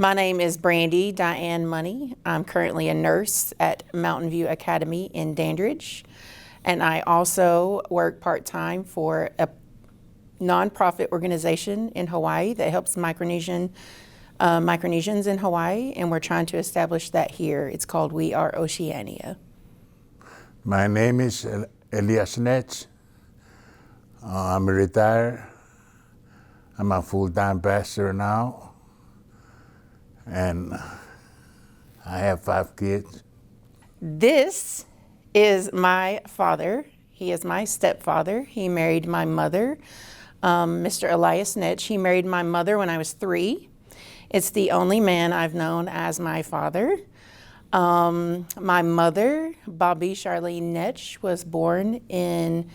My name is Brandy Diane Money. I'm currently a nurse at Mountain View Academy in Dandridge, and I also work part-time for a nonprofit organization in Hawaii that helps Micronesians in Hawaii, and we're trying to establish that here. It's called We Are Oceania. My name is Elias Netsch. I'm retired. I'm a full-time pastor now, and I have 5 kids. This is my father. He is my stepfather. He married my mother, Mr. Elias Netsch. He married my mother when I was 3. It's the only man I've known as my father. My mother, Bobby Charlene Netsch, was born in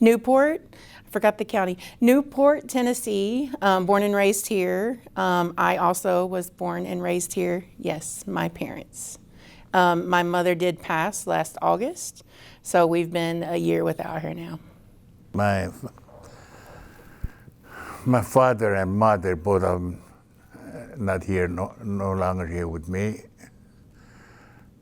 Newport. I forgot the county. Newport, Tennessee, born and raised here. I also was born and raised here. Yes, my parents. My mother did pass last August, so we've been a year without her now. My father and mother, both of them, not here, no longer here with me.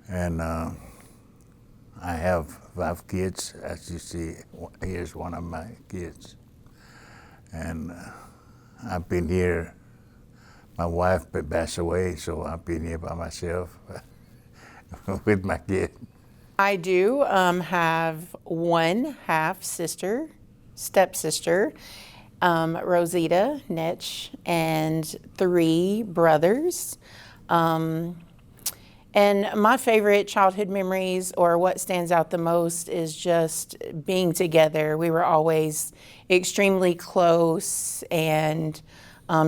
And I have 5 kids, as you see. Here's one of my kids. And I've been here. My wife passed away, so I've been here by myself with my kid. I do have one half-sister, stepsister, Rosita Netsch, and 3 brothers. And my favorite childhood memories, or what stands out the most, is just being together. We were always extremely close and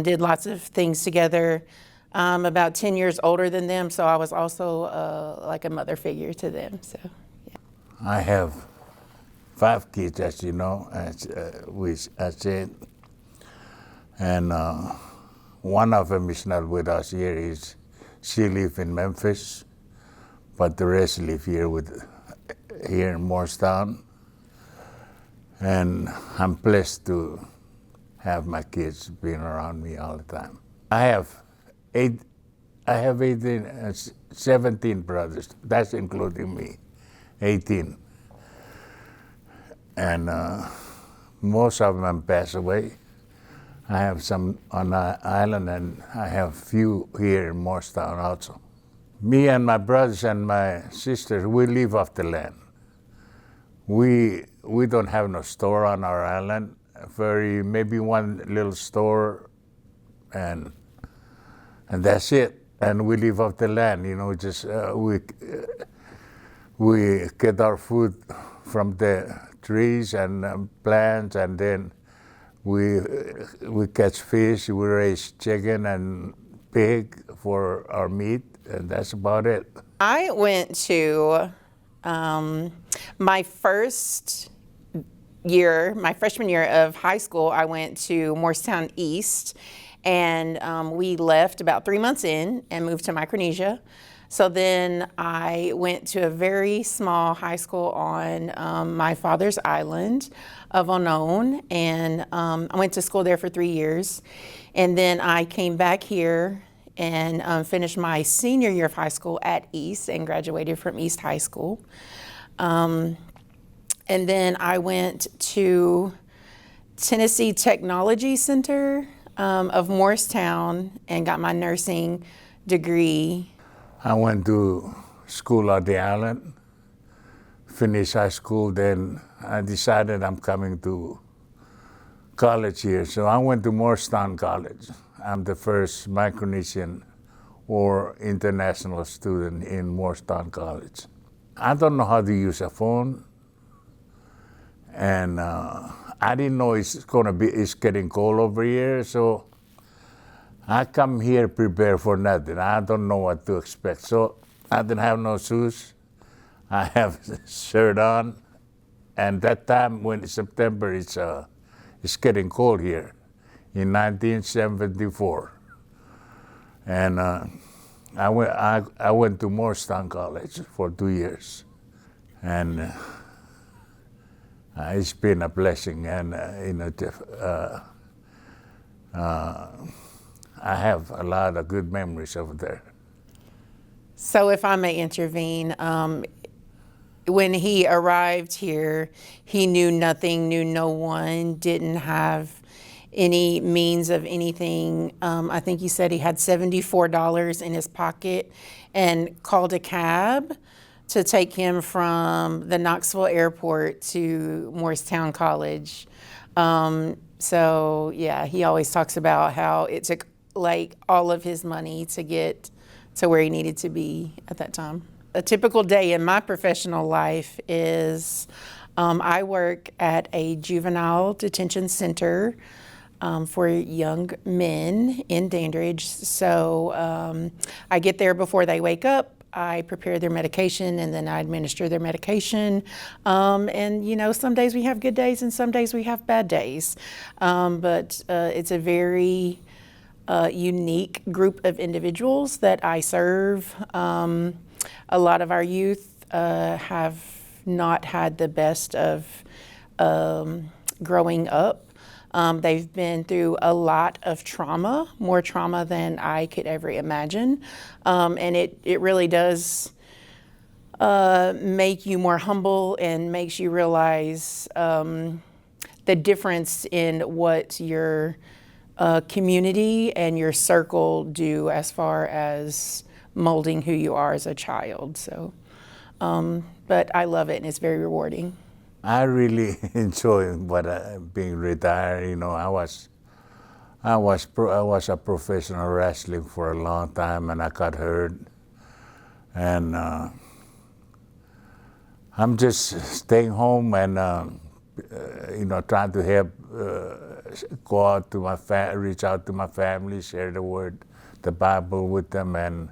did lots of things together. I'm about 10 years older than them, so I was also like a mother figure to them. So, yeah. I have 5 kids, as you know, as I said. And one of them is not with us here. She lives in Memphis, but the rest live here in Morristown. And I'm blessed to have my kids being around me all the time. I have 17 brothers. That's including me, 18. And most of them passed away. I have some on the island, and I have few here in Morristown also. Me and my brothers and my sisters, we live off the land. We don't have no store on our island. Maybe one little store, and that's it. And we live off the land, just we get our food from the trees and plants, and then we catch fish, we raise chicken and pig for our meat, and that's about it. I went to my freshman year of high school. I went to Morristown East, and we left about 3 months in and moved to Micronesia. So then I went to a very small high school on my father's island of Onon, and I went to school there for 3 years. And then I came back here and finished my senior year of high school at East and graduated from East High School. And then I went to Tennessee Technology Center of Morristown and got my nursing degree. I went to school on the island, finished high school, then I decided I'm coming to college here. So I went to Morristown College. I'm the first Micronesian or international student in Morristown College. I don't know how to use a phone, and I didn't know it's getting cold over here, so I come here prepared for nothing. I don't know what to expect. So I didn't have no shoes. I have a shirt on. And that time when it's September, it's getting cold here in 1974. And I went to Morristown College for 2 years. And it's been a blessing. And I have a lot of good memories over there. So if I may intervene, when he arrived here, he knew nothing, knew no one, didn't have any means of anything. I think he said he had $74 in his pocket and called a cab to take him from the Knoxville airport to Morristown College. So yeah, he always talks about how it took like all of his money to get to where he needed to be at that time. A typical day in my professional life is I work at a juvenile detention center for young men in Dandridge. So I get there before they wake up. I prepare their medication and then I administer their medication. And you know, some days we have good days and some days we have bad days. But it's a very unique group of individuals that I serve. A lot of our youth have not had the best of growing up. They've been through a lot of trauma, more trauma than I could ever imagine. And it really does make you more humble and makes you realize the difference in what your community and your circle do as far as molding who you are as a child. So, but I love it and it's very rewarding. I really enjoy being retired. You know, I was a professional wrestling for a long time, and I got hurt, and I'm just staying home and you know, trying to help go out to reach out to my family, share the word, the Bible with them, and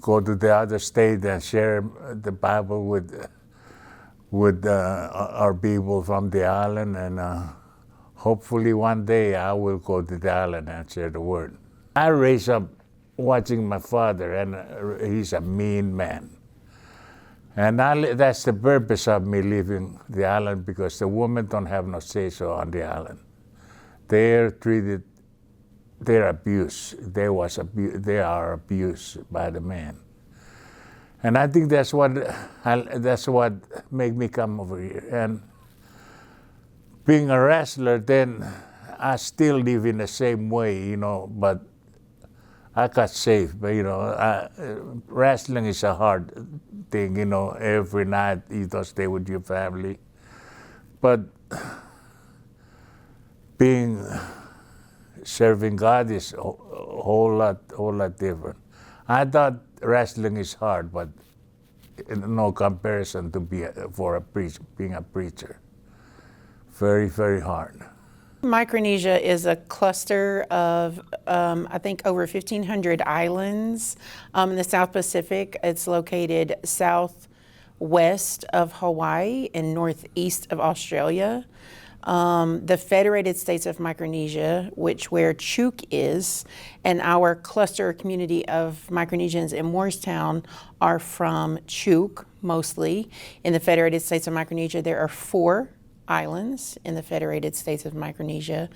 go to the other state and share the Bible with our people from the island, and hopefully one day I will go to the island and share the word. I raised up watching my father, and he's a mean man. And that's the purpose of me leaving the island, because the women don't have no say-so on the island. They're treated, they're abused. They are abused by the man. And I think that's what made me come over here. And being a wrestler, then I still live in the same way, you know, but I got saved. But, you know, wrestling is a hard thing, you know, every night you don't stay with your family. But serving God is a whole lot different. I thought wrestling is hard, but no comparison to being a preacher. Very, very hard. Micronesia is a cluster of, I think, over 1,500 islands in the South Pacific. It's located southwest of Hawaii and northeast of Australia. The Federated States of Micronesia, where Chuuk is, and our cluster community of Micronesians in Morristown are from Chuuk, mostly. In the Federated States of Micronesia, there are 4 islands in the Federated States of Micronesia.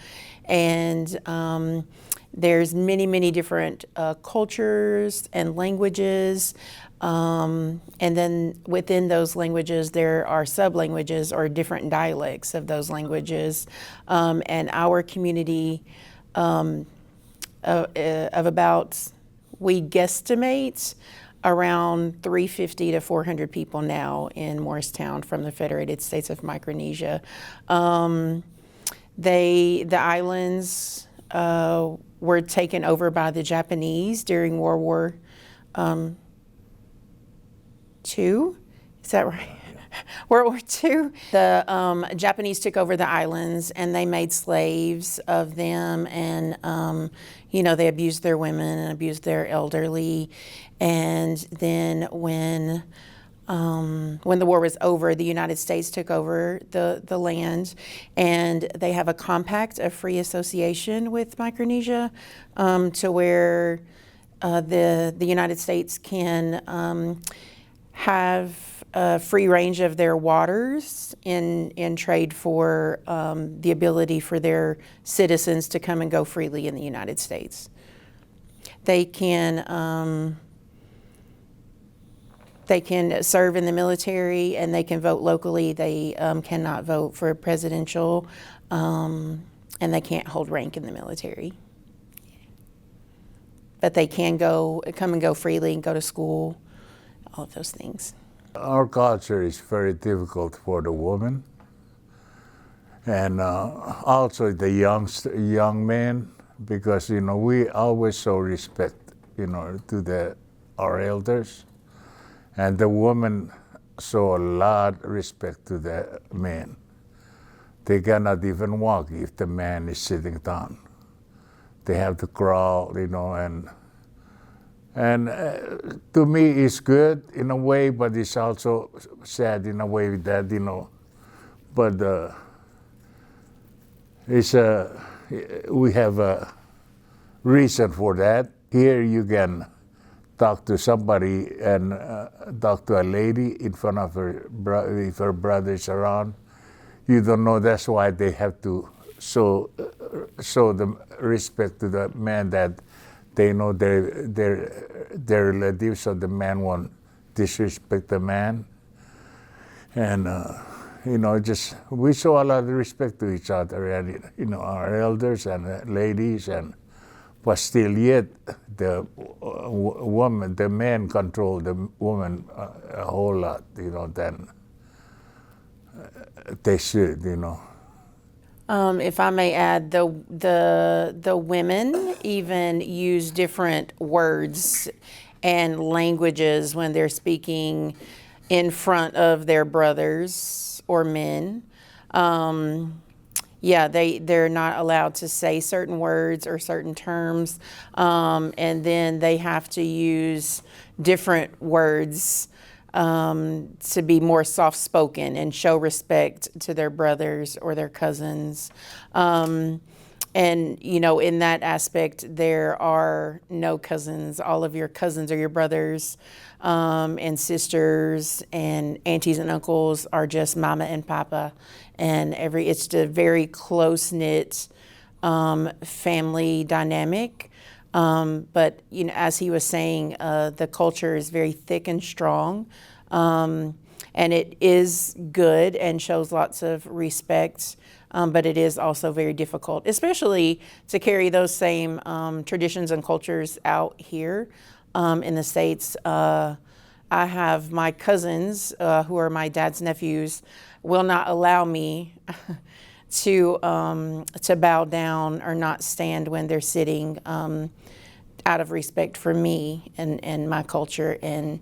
And there's many different cultures and languages. And then within those languages, there are sub-languages or different dialects of those languages. And our community of about, we guesstimate, around 350 to 400 people now in Morristown from the Federated States of Micronesia. The islands were taken over by the Japanese during World War II. Is that right? World War II. The Japanese took over the islands and they made slaves of them, and you know, they abused their women and abused their elderly. And then when the war was over, the United States took over the land, and they have a compact of free association with Micronesia, to where the United States can have free range of their waters in trade for the ability for their citizens to come and go freely in the United States. They can serve in the military and they can vote locally. They cannot vote for presidential, and they can't hold rank in the military. But they can come and go freely and go to school, all of those things. Our culture is very difficult for the woman, and also the young men, because we always show respect, to our elders, and the women show a lot of respect to the men. They cannot even walk if the man is sitting down. They have to crawl, and to me it's good in a way, but it's also sad in a way that, but we have a reason for that. Here you can talk to somebody and talk to a lady in front of her if her brother is around. You don't know, that's why they have to show the respect to the man, that they know their relatives, so the man won't disrespect the man. And just we show a lot of respect to each other, and our elders and ladies, but still yet the woman, the men control the woman a whole lot, than they should, If I may add, the women even use different words and languages when they're speaking in front of their brothers or men. They're not allowed to say certain words or certain terms, and then they have to use different words to be more soft-spoken and show respect to their brothers or their cousins. And, in that aspect, there are no cousins. All of your cousins are your brothers, and sisters and aunties and uncles are just mama and papa. And it's a very close-knit family dynamic. But as he was saying, the culture is very thick and strong, and it is good and shows lots of respect, but it is also very difficult, especially to carry those same traditions and cultures out here in the States. I have my cousins, who are my dad's nephews, will not allow me to bow down or not stand when they're sitting, out of respect for me and my culture, and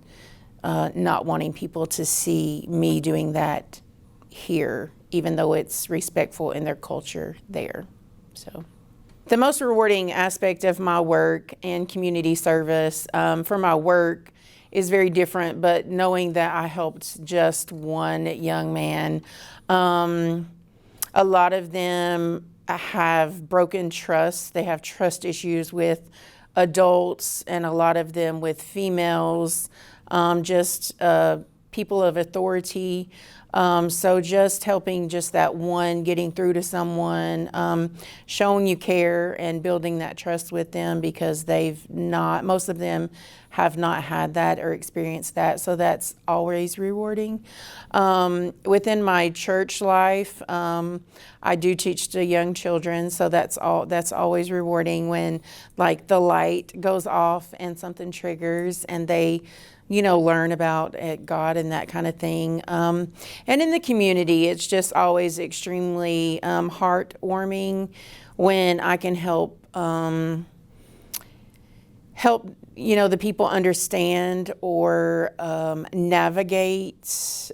not wanting people to see me doing that here, even though it's respectful in their culture there. So the most rewarding aspect of my work and community service for my work is very different, but knowing that I helped just one young man, a lot of them have broken trust. They have trust issues with adults, and a lot of them with females, people of authority. So just helping just that one, getting through to someone, showing you care and building that trust with them, because most of them have not had that or experienced that. So that's always rewarding. Within my church life, I do teach to young children. So that's always rewarding when like the light goes off and something triggers and they learn about God and that kind of thing. And in the community, it's just always extremely heartwarming when I can help the people understand or navigate.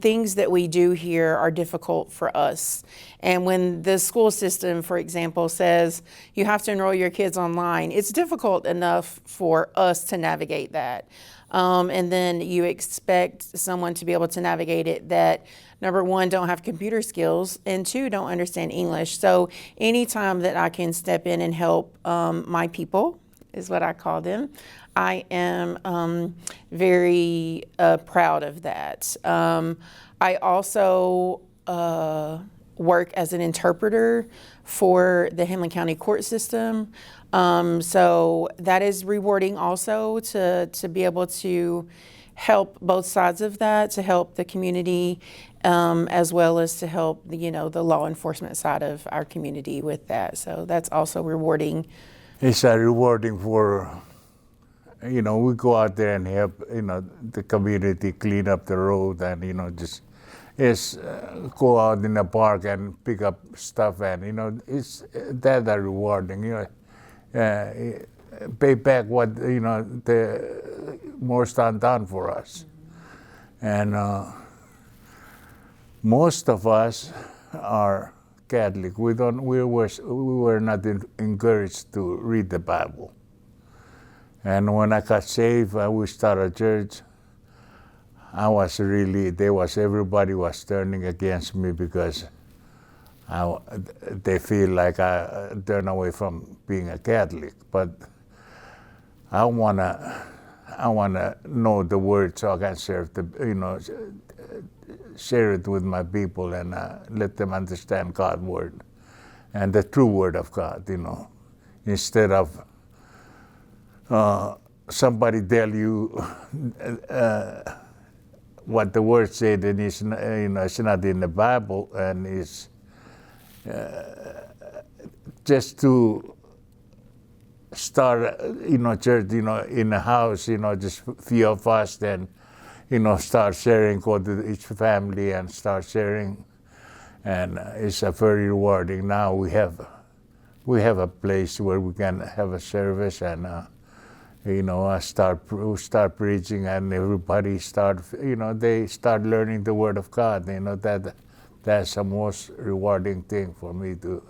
Things that we do here are difficult for us. And when the school system, for example, says you have to enroll your kids online, it's difficult enough for us to navigate that. And then you expect someone to be able to navigate it that, number one, don't have computer skills, and two, don't understand English. So anytime that I can step in and help my people is what I call them. I am very proud of that. I also work as an interpreter for the Hamlin County court system. So that is rewarding also to be able to help both sides of that, to help the community, as well as to help the law enforcement side of our community with that. So that's also rewarding. It's rewarding for, we go out there and help, the community clean up the road and, just go out in the park and pick up stuff and, it's that are rewarding, pay back what, the Morristown done for us. And most of us are Catholic. We were not encouraged to read the Bible. And when I got saved, we started a church. Everybody was turning against me because they feel like I turned away from being a Catholic. But I wanna know the word so I can share it with my people and let them understand God's word and the true word of God, instead of somebody tell you what the word said and it's not in the Bible, and it's just to start church in a house, just few of us, then start sharing, go to each family and start sharing, and it's a very rewarding. Now we have a place where we can have a service, and I start preaching, and everybody they start learning the word of God. That's the most rewarding thing for me to.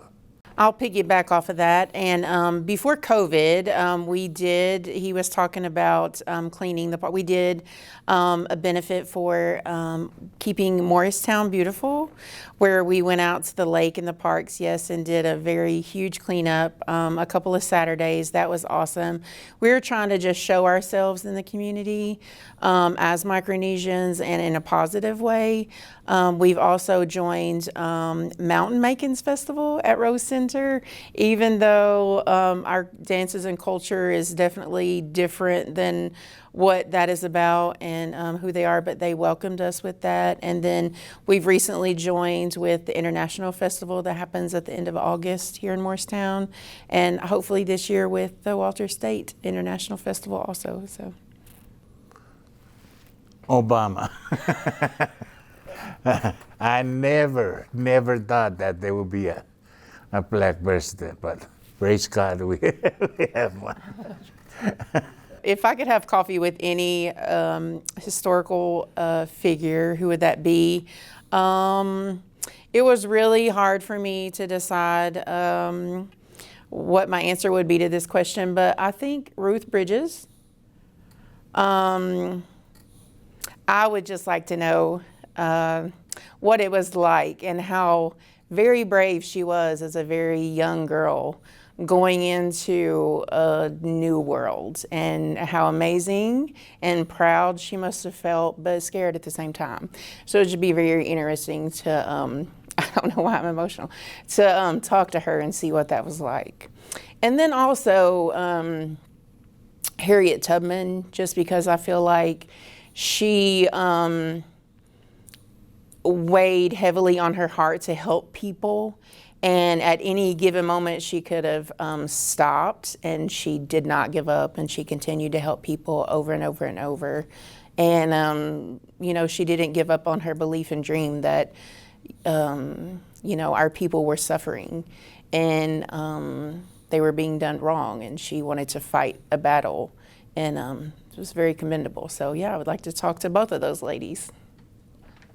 I'll piggyback off of that. And before COVID, he was talking about cleaning the park. We did a benefit for keeping Morristown beautiful, where we went out to the lake and the parks, yes, and did a very huge cleanup a couple of Saturdays. That was awesome. We were trying to just show ourselves in the community as Micronesians and in a positive way. We've also joined Mountain Makins Festival at Rose Center, even though our dances and culture is definitely different than what that is about and who they are, but they welcomed us with that. And then we've recently joined with the International Festival that happens at the end of August here in Morristown, and hopefully this year with the Walter State International Festival also. So, Obama. I never thought that there would be a black president, but praise God, we have one. If I could have coffee with any historical figure, who would that be? It was really hard for me to decide what my answer would be to this question, but I think Ruth Bridges. I would just like to know what it was like and how very brave she was as a very young girl going into a new world, and how amazing and proud she must have felt, but scared at the same time. So it should be very interesting to, I don't know why I'm emotional, to talk to her and see what that was like. And then also Harriet Tubman, just because I feel like she weighed heavily on her heart to help people. And at any given moment, she could have stopped, and she did not give up, and she continued to help people over and over and over. And, she didn't give up on her belief and dream that, our people were suffering and they were being done wrong, and she wanted to fight a battle. And it was very commendable. So, yeah, I would like to talk to both of those ladies.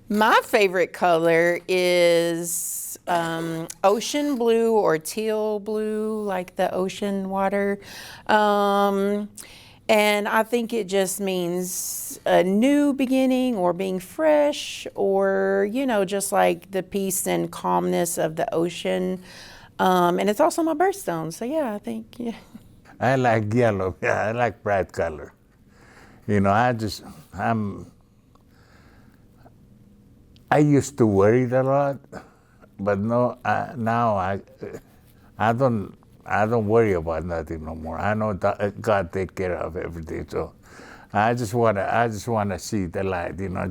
My favorite color is ocean blue or teal blue, like the ocean water. And I think it just means a new beginning or being fresh, or, just like the peace and calmness of the ocean. And it's also my birthstone. So, yeah, I think, yeah. I like yellow. Yeah, I like bright color. You know, I used to wear it a lot, but no, now I don't worry about nothing no more. I know that God take care of everything. So I just wanna see the light. You know,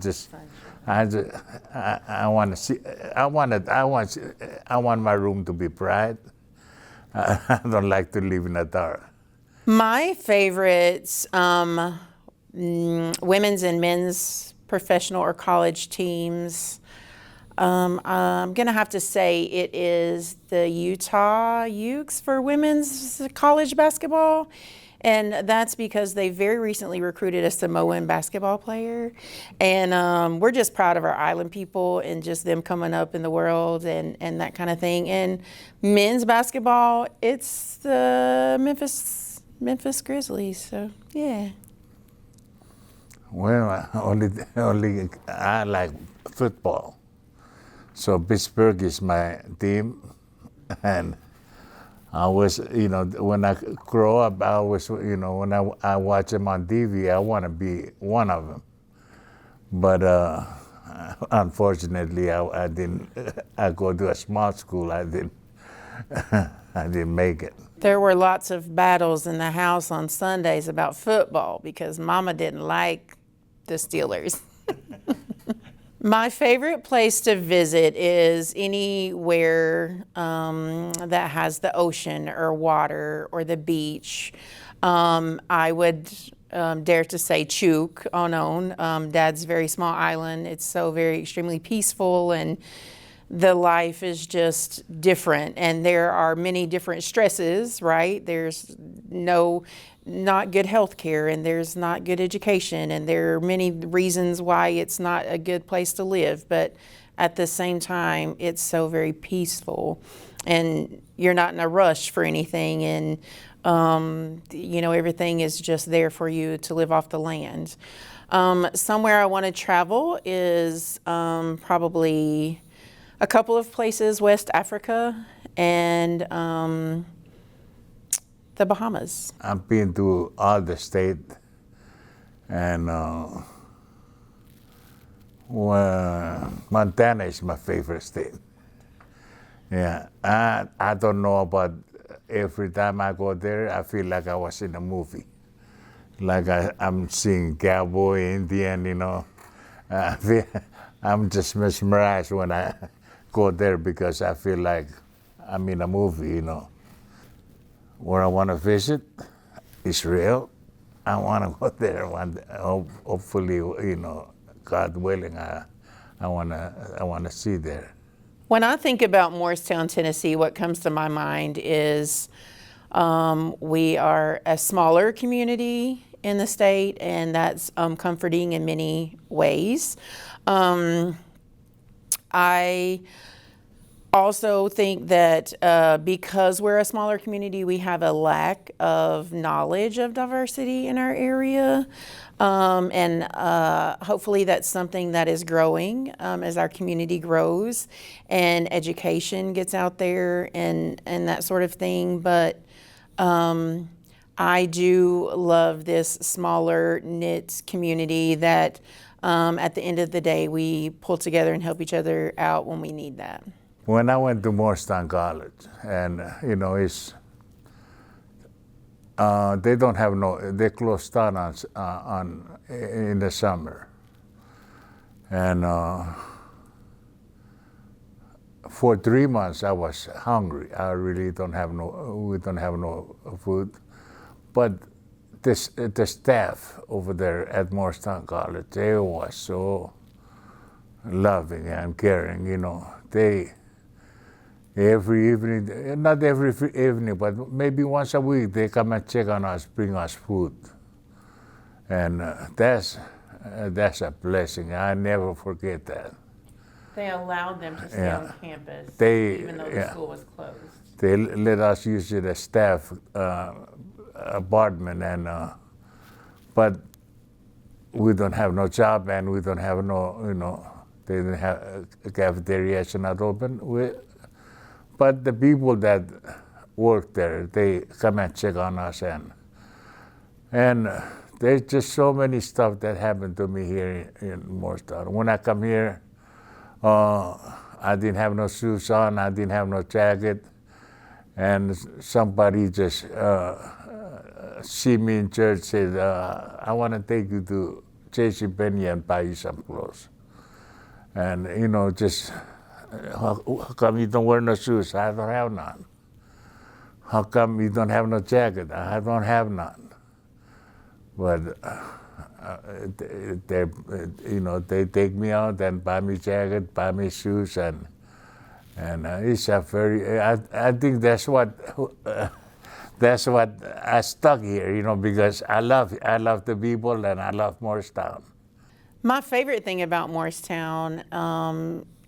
I wanna see. I want my room to be bright. I don't like to live in the dark. My favorites, women's and men's professional or college teams. I'm going to have to say it is the Utah Utes for women's college basketball. And that's because they very recently recruited a Samoan basketball player. And we're just proud of our island people and just them coming up in the world and that kind of thing. And men's basketball, it's the Memphis Grizzlies. So, yeah. Well, only I like football. So Pittsburgh is my team, and I was, you know, when I grow up, I was, you know, when I watch them on TV, I want to be one of them. But unfortunately, I didn't. I go to a small school. I didn't. I didn't make it. There were lots of battles in the house on Sundays about football because Mama didn't like the Steelers. My favorite place to visit is anywhere that has the ocean or water or the beach. I would dare to say Chuk on Dad's very small island. It's so very extremely peaceful and the life is just different, and there are many different stresses, right? There's not good health care, and there's not good education, and there are many reasons why it's not a good place to live, but at the same time, it's so very peaceful, and you're not in a rush for anything, and you know, everything is just there for you to live off the land. Somewhere I want to travel is probably a couple of places, West Africa and the Bahamas. I've been to all the state, and Montana is my favorite state. Yeah, I don't know about, every time I go there, I feel like I was in a movie. Like I'm seeing cowboy, Indian, you know. I'm just mesmerized when I go there because I feel like I'm in a movie, you know. Where I want to visit, Israel. I want to go there one day. Hopefully, you know, God willing, I want to see there. When I think about Morristown, Tennessee, what comes to my mind is we are a smaller community in the state, and that's comforting in many ways. I also think that because we're a smaller community, we have a lack of knowledge of diversity in our area. And hopefully that's something that is growing as our community grows and education gets out there and that sort of thing. But I do love this smaller knit community that at the end of the day, we pull together and help each other out when we need that. When I went to Morristown College, and you know, they don't have they close down in the summer, and for 3 months I was hungry. I really we don't have no food, but the staff over there at Morristown College, they were so loving and caring. You know, every evening, not every evening, but maybe once a week, they come and check on us, bring us food. And that's a blessing. I never forget that. They allowed them to stay on campus, even though the school was closed. They let us use the staff apartment, and but we don't have no job, and we don't have no, you know, they didn't have cafeterias not open. But the people that work there. They come and check on us, and there's just so many stuff that happened to me here in Morristown. When I come here, I didn't have no shoes on, I didn't have no jacket, and somebody just see me in church, said, I want to take you to JCPenney and buy you some clothes. And, just, how come you don't wear no shoes? I don't have none. How come you don't have no jacket? I don't have none. But they take me out and buy me jacket, buy me shoes, and it's a very. I think that's what I stuck here, because I love the people and I love Morristown. My favorite thing about Morristown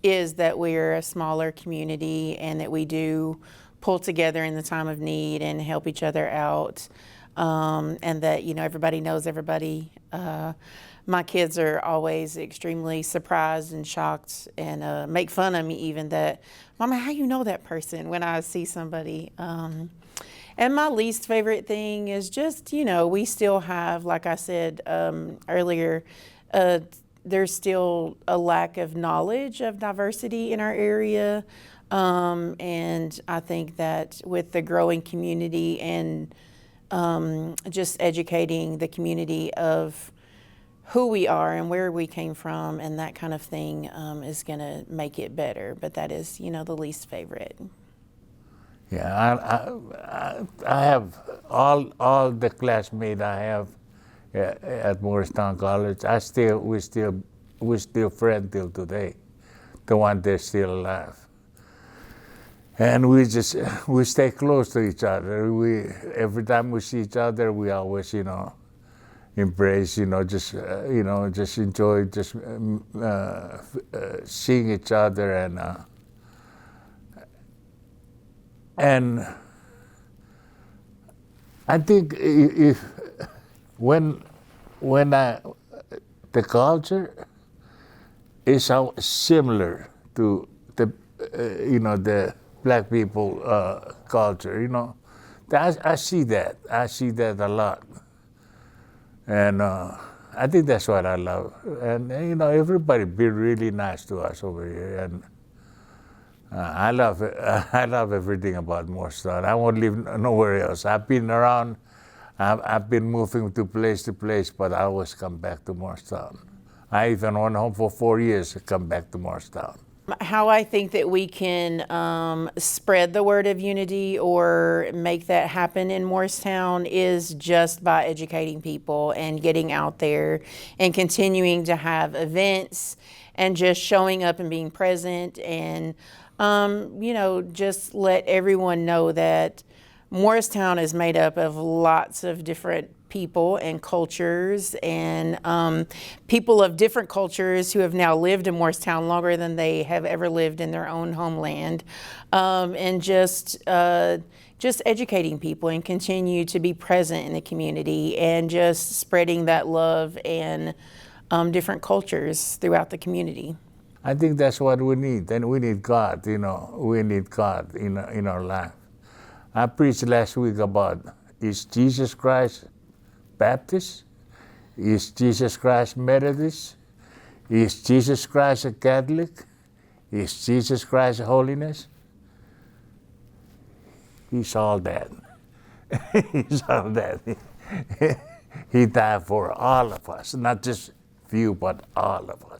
is that we're a smaller community and that we do pull together in the time of need and help each other out, and that everybody knows everybody. My kids are always extremely surprised and shocked and make fun of me even that, Mama, how you know that person when I see somebody. And my least favorite thing is just, we still have, like I said earlier, there's still a lack of knowledge of diversity in our area. And I think that with the growing community and just educating the community of who we are and where we came from and that kind of thing is going to make it better. But that is, the least favorite. Yeah, I have all the classmates I have at Morristown College. We still friends till today. The one that's still alive, and we stay close to each other. Every time we see each other, we always embrace. Just enjoy seeing each other and I think when the culture is similar to the black people culture, I see that a lot, and I think that's what I love. And everybody be really nice to us over here, and I love it. I love everything about Morristown. I won't live nowhere else. I've been around. I've been moving to place, but I always come back to Morristown. I even went home for 4 years to come back to Morristown. How I think that we can spread the word of unity or make that happen in Morristown is just by educating people and getting out there and continuing to have events and just showing up and being present and just let everyone know that Morristown is made up of lots of different people and cultures and people of different cultures who have now lived in Morristown longer than they have ever lived in their own homeland, and just educating people and continue to be present in the community and just spreading that love and different cultures throughout the community. I think that's what we need, and we need God. We need God in our life. I preached last week about, is Jesus Christ Baptist? Is Jesus Christ Methodist? Is Jesus Christ a Catholic? Is Jesus Christ holiness? He's all that. He's all that. He died for all of us, not just few, but all of us.